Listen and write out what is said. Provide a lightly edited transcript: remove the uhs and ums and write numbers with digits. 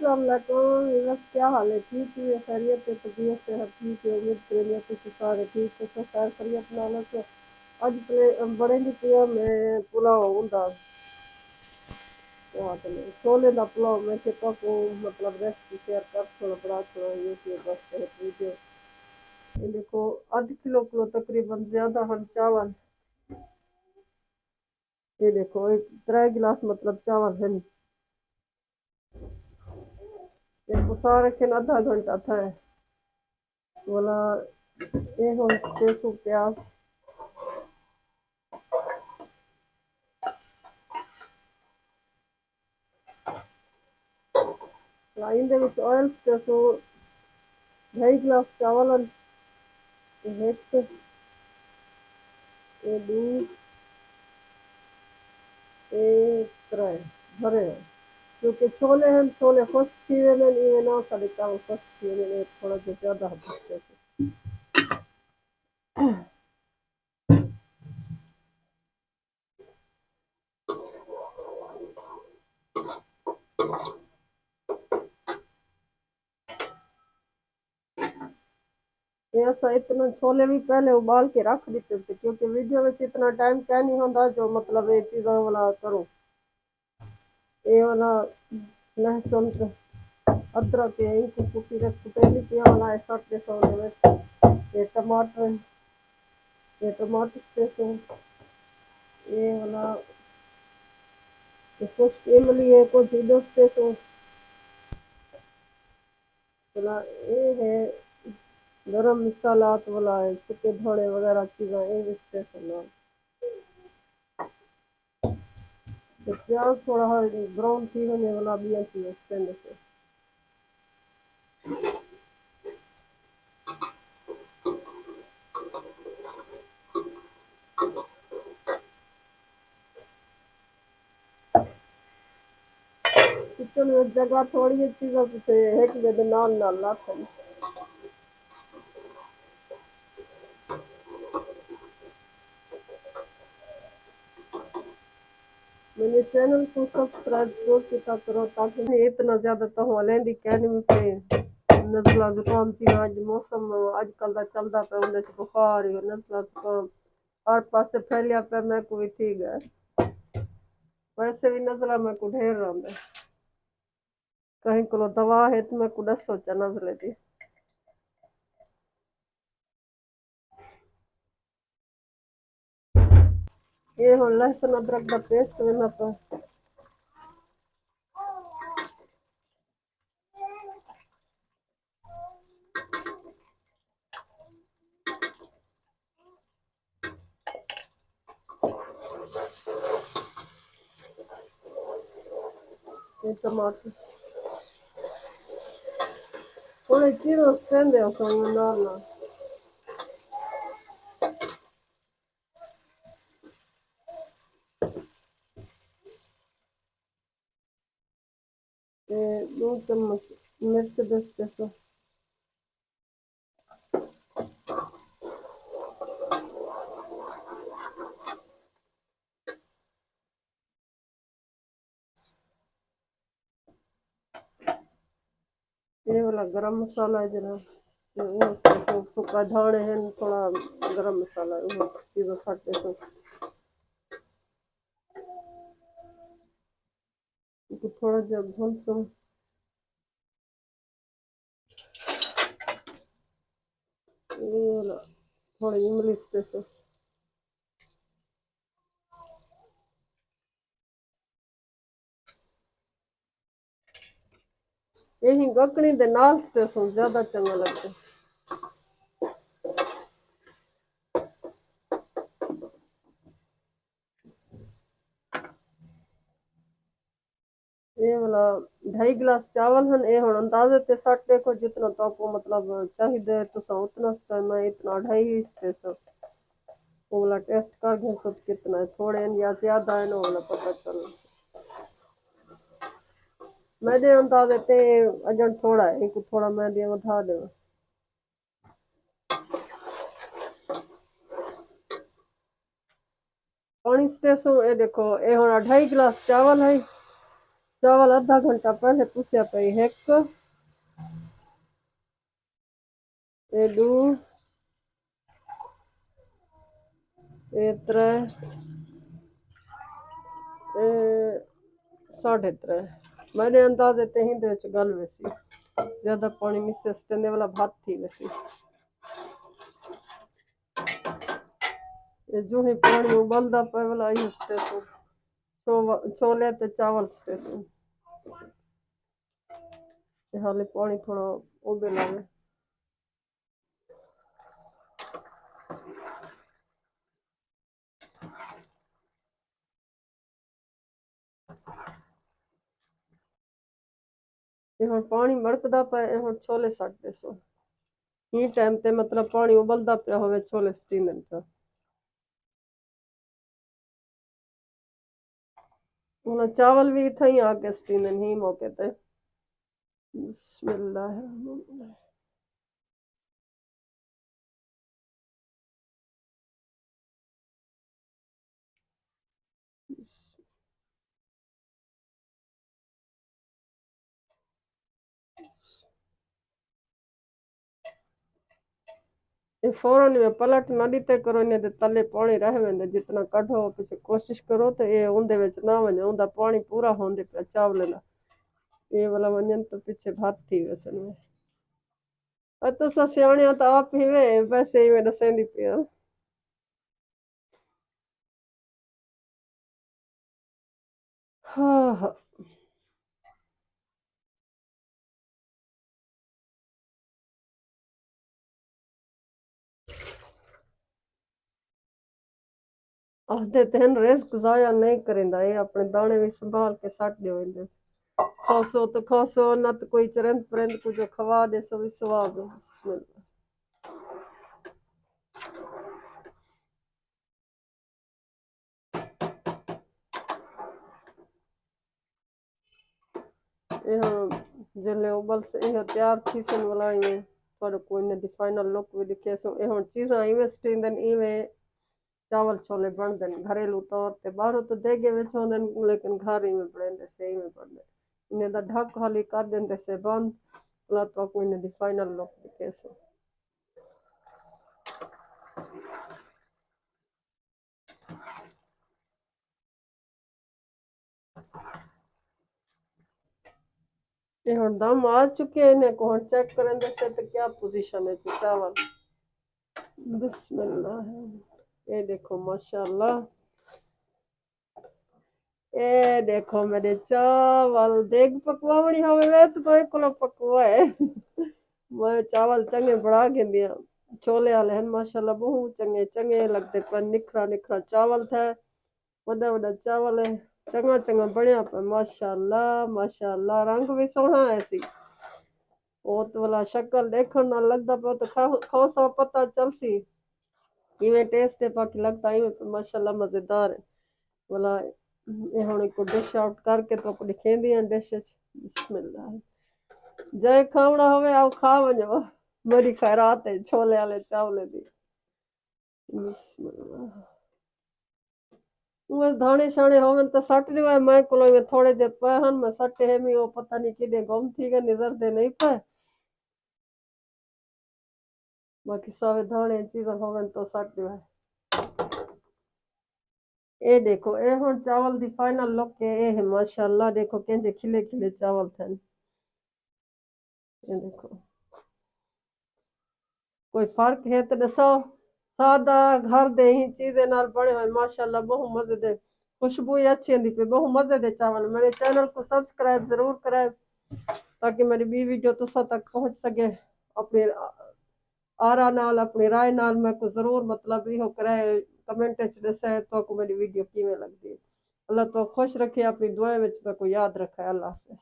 अस्सलाम वालेकुम। बस क्या हाल है? ठीक है, खैरियत है? तबीयत से हर ठीक है? उम्मीद करेंगे कुछ सारे ठीक है। तो खैर खैरियत नाल तो अज बड़े नहीं पिया मैं पुलाव होंदा छोले का पुलाव मैं खेता को मतलब रेसिपी शेयर कर थोड़ा बड़ा थोड़ा यूट्यूब वास्ते वीडियो। ये देखो आध किलो तकरीबन ज्यादा हम चावल। ये देखो एक 3 गिलास मतलब चावल है। ये सारे के आधा घंटा था बोला ये हो प्याज लाइन ऑयल तो 2.5 गिलास चावल हिट ये दूध ये त्रय भरे क्योंकि छोले हैं छोले खुश थी वेंदा इहे न कॾहिं चावल खुश थी वेंदा थोड़ा जो ज़्यादा हद ये ऐसा इतना छोले भी पहले उबाल के रख देते थे क्योंकि वीडियो में इतना टाइम क्या नहीं होता जो मतलब ये चीज़ों वाला करो ये वाला लहसुन अदरक है इनको कुटी रख कुटेली पिया वाला ऐसा के सोने में ये टमाटर पेस्ट ये वाला कुछ इमली है कुछ इधर से तो वाला ये है गरम मसाला तो वाला है सूखे धोने वगैरह चीज़ें ये स्पेशल है। तो प्याज थोड़ा ब्राउन थी होने वाला भी अच्छी है इसके अंदर से किचन में जगह थोड़ी चीज़ों से एक जगह नाल नाल लाता है। मैंने चैनल को सब्सक्राइब जरूर किया करो ताकि इतना ज़्यादा तो हो लेंदी कहने में पे नज़ला जुकाम थी अज मौसम अजकल का चलता पे उन्हें बुखार नज़ला जुकाम हर पासे फैलिया पे मैं कोई थी गया वैसे भी नज़ला मैं को ढेर रहा कहीं को दवा है तो मैं को दस सोचा नज़ले थी ये हो लहसुन अदरक का पेस्ट बना तो ये टमाटर थोड़े चीज़ों स्टेंड है उसमें डालना ये 2 चम्मच मिर्च दस पैसा ये वाला गरम मसाला है जरा सूखा धाने हैं थोड़ा गरम मसाला चीज़ों फटे तो थोड़ा जब भून सो ये वाला थोड़ी इमली से यही गकनी दे नाल स्टेशन ज्यादा चंगा लगता ये वाला 2.5 गिलास चावल हन ये हुन अंदाजे ते सट देखो जितना तो आपको मतलब चाहिए तो उतना टाइम में इतना 2.5 स्टेशन वो वाला टेस्ट कर दे सब कितना है थोड़े या ज्यादा है ना वाला पता चल मैं दे अंदाजे ते अजन थोड़ा है एक थोड़ा मैं दे उठा दे पानी स्टेशन ये देखो ये हुन 2.5 गिलास चावल है चावल आधा घंटा पहले पुसिया पे एक एडू त्रै 3.5 मैंने अंदाजे ते ही दे गल वैसी ज्यादा पानी मिसे स्टने वाला भात थी वैसी जो ही पानी उबलदा पे वाला ही स्टेशन छोले ते चावल स्टेशन हाले पानी थोड़ा उबला है ਹੁਣ ਪਾਣੀ ਮੜਕਦਾ ਪਿਆ ਹੁਣ ਛੋਲੇ ਸੱਟ ਦੇ ਸੋ ਹੀ ਟਾਈਮ ਤੇ ਮਤਲਬ ਪਾਣੀ ਉਬਲਦਾ ਪਿਆ ਹੋਵੇ ਛੋਲੇ ਸਟੀਮਰ ਚ ਹੁਣ ਚਾਵਲ ਵੀ ਇੱਥੇ ਹੀ ਆ ਕੇ ਸਟੀਮਰ ਹੀ ਮੌਕੇ ਤੇ ਬਿਸਮਿਲ੍ਲਾਹ फौरन में पलट ना दीते करो इन्हें ते तले पानी रह वेंदे जितना कढो पीछे कोशिश करो तो ये उंदे विच ना वने उंदा पानी पूरा होंदे पे चावल ना ये वाला वंजन तो पीछे भात थी वैसे में तो सियाणिया तो आप ही वे वैसे ही मैं दसेंदी पिया हाँ हाँ आखदे तेन रिस्क जाया नहीं करेंदा ये अपने दाने भी संभाल के सट दियो इनदे खासो तो खासो ना तो कोई चरंद परंद को जो खवा दे सो भी स्वाब बिस्मिल्लाह ये जिले उबल से ये तैयार थी सन वाला ये पर कोई ने दी फाइनल लुक भी दिखे सो ये चीज़ां इवे स्टींदन इवे चावल छोले बनते घरेलू तौर ते बाहरों तो देगे विच होंदे लेकिन घर ही में पड़े सही में पड़े इन्हें दा ढक खाली कर देंदे से बंद भला तो कोई ने दी फाइनल लुक दिखे सो ये हुन दम आ चुके हैं इन्हें को हुन चेक करें दे से तो क्या पोजीशन है चावल बिस्मिल्लाह ये देखो माशाल्लाह ए देखो मेरे चावल देख पकवावनी होवे वे तो कोई कोलो पकवा है मैं चावल चंगे बड़ा के दिया छोले वाले हैं माशाल्लाह बहुत चंगे चंगे लगते पर निखरा निखरा चावल था वड्डा वड्डा चावल है चंगा चंगा बढ़िया पर माशाल्लाह माशाल्लाह रंग भी सोहना है सी ओ तो वाला शक्ल देखण ना लगदा पे तो खाओ सा पता चलसी इवें टेस्ट है बाकी लगता है माशाल्लाह मजेदार है वाला ये हुन को डिश आउट करके तो अपनी खेंदी हैं डिश बिस्मिल्लाह जय खावड़ा होवे आओ खा वजो बड़ी खैरात है छोले वाले चावले दी बिस्मिल्लाह बस दाने शाने होवन तो सट दिवा मैं कोलो में थोड़े जे पहन में सटे है मी वो पता नहीं किदे गुम थी गए नजर दे नहीं पे बाकी सारे दाने चीज होवन तो सट दिवा ये देखो ये हुन चावल दी फाइनल लुक ये है माशाल्लाह देखो केंजे खिले खिले चावल थे ये देखो कोई फर्क है तो दसो सादा घर दे ही चीजें नाल बने हुए माशाल्लाह बहुत मजे दे खुशबू ही अच्छी आंदी पे बहुत मजे दे चावल मेरे चैनल को सब्सक्राइब जरूर करें ताकि मेरी भी वीडियो तुसा तक पहुंच सके अपने आरा नाल अपनी राय नाल मैं को जरूर मतलब इहो करे कमेंट च दसे तो को मेरी वीडियो किवें लगदी अल्लाह तो खुश रखे अपनी दुआ विच मैं को याद रखे अल्लाह हाफिज़।